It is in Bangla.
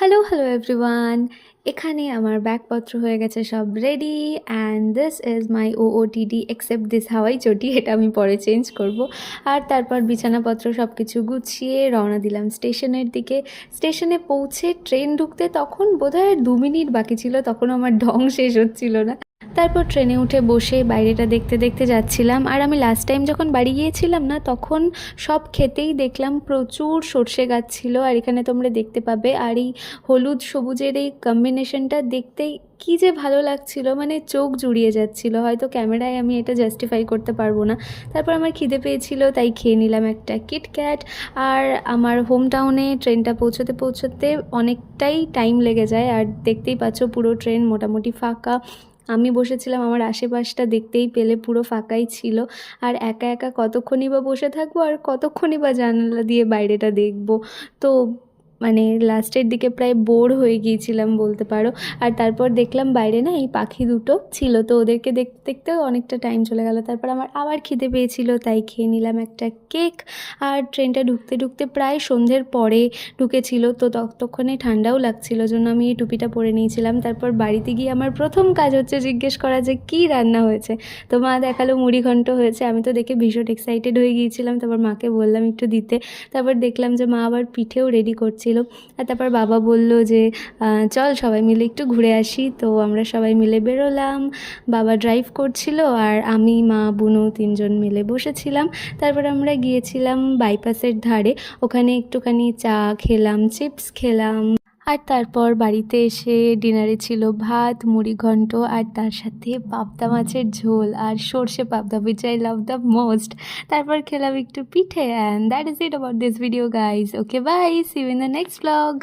Hello everyone. এখানে আমার ব্যাগপত্র হয়ে গেছে সব ready and this is my OOTD except this হাওয়াই চটি, এটা আমি পরে চেঞ্জ করব। আর তারপর বিছানাপত্র সব কিছু গুছিয়ে রওনা দিলাম স্টেশনের দিকে। স্টেশনে পৌঁছে ট্রেন ঢুকতে তখন বোধহয় 2 মিনিট বাকি ছিল, তখন আমার ঢং শেষ হচ্ছিল না। তারপর ট্রেনে উঠে বসে বাইরেটা দেখতে দেখতে যাচ্ছিলাম। আর আমি লাস্ট টাইম যখন বাড়ি গিয়েছিলাম না, তখন সব খেতেই দেখলাম প্রচুর সর্ষে গাছ ছিল। আর এখানে তোমরা দেখতে পাবে, আর এই হলুদ সবুজের এই কম্বিনেশনটা দেখতেই কী যে ভালো লাগছিল, মানে চোখ জুড়িয়ে যাচ্ছিল। হয়তো ক্যামেরায় আমি এটা জাস্টিফাই করতে পারবো না। তারপর আমার খিদে পেয়েছিল, তাই খেয়ে নিলাম একটা কিটক্যাট। আর আমার হোম টাউনে ট্রেনটা পৌঁছতে পৌঁছতে অনেকটাই টাইম লেগে যায়। আর দেখতেই পাচ্ছ পুরো ট্রেন মোটামুটি ফাঁকা। আমি বসেছিলাম, আমার আশেপাশটা দেখতেই পেলে পুরো ফাঁকাই ছিল। আর একা একা কতক্ষণই বা বসে থাকবো, আর কতক্ষণই বা জানালা দিয়ে বাইরেটা দেখবো। তো মানে লাস্টের দিকে প্রায় বোর হয়ে গিয়েছিলাম বলতে পারো। আর তারপর দেখলাম বাইরে না এই পাখি দুটো ছিল, তো ওদেরকে দেখতে দেখতেও অনেকটা টাইম চলে গেল। তারপর আমার আবার খিদে পেয়েছিল, তাই খেয়ে নিলাম একটা কেক। আর ট্রেনটা ঢুকতে ঢুকতে প্রায় সন্ধ্যের পরে ঢুকেছিল, তো ততক্ষণে ঠান্ডাও লাগছিল, জন্য আমি এই টুপিটা পরে নিয়েছিলাম। তারপর বাড়িতে গিয়ে আমার প্রথম কাজ হচ্ছে জিজ্ঞেস করা যে কী রান্না হয়েছে। তো মা দেখালো মুড়িঘণ্ট হয়েছে। আমি তো দেখে ভীষণ এক্সাইটেড হয়ে গিয়েছিলাম। তারপর মাকে বললাম একটু দিতে। তারপর দেখলাম যে মা আবার পিঠেও রেডি করছিল। আর তারপর বাবা বলল যে চল সবাই মিলে একটু ঘুরে আসি। তো আমরা সবাই মিলে বেরোলাম। বাবা ড্রাইভ করছিল আর আমি, মা, বুনু 3জন মিলে বসেছিলাম। তারপর আমরা গিয়েছিলাম বাইপাসের ধারে, ওখানে একটুখানি চা খেলাম, চিপস খেলাম। আর তারপর বাড়িতে এসে ডিনারে ছিল ভাত, মুড়িঘণ্ট, আর তার সাথে পাবদা মাছের ঝোল আর সর্ষে পাবদা, which I love the most. তারপর খেলাম একটু পিঠে, and that is it about this video guys. Okay, bye, see you in the next vlog.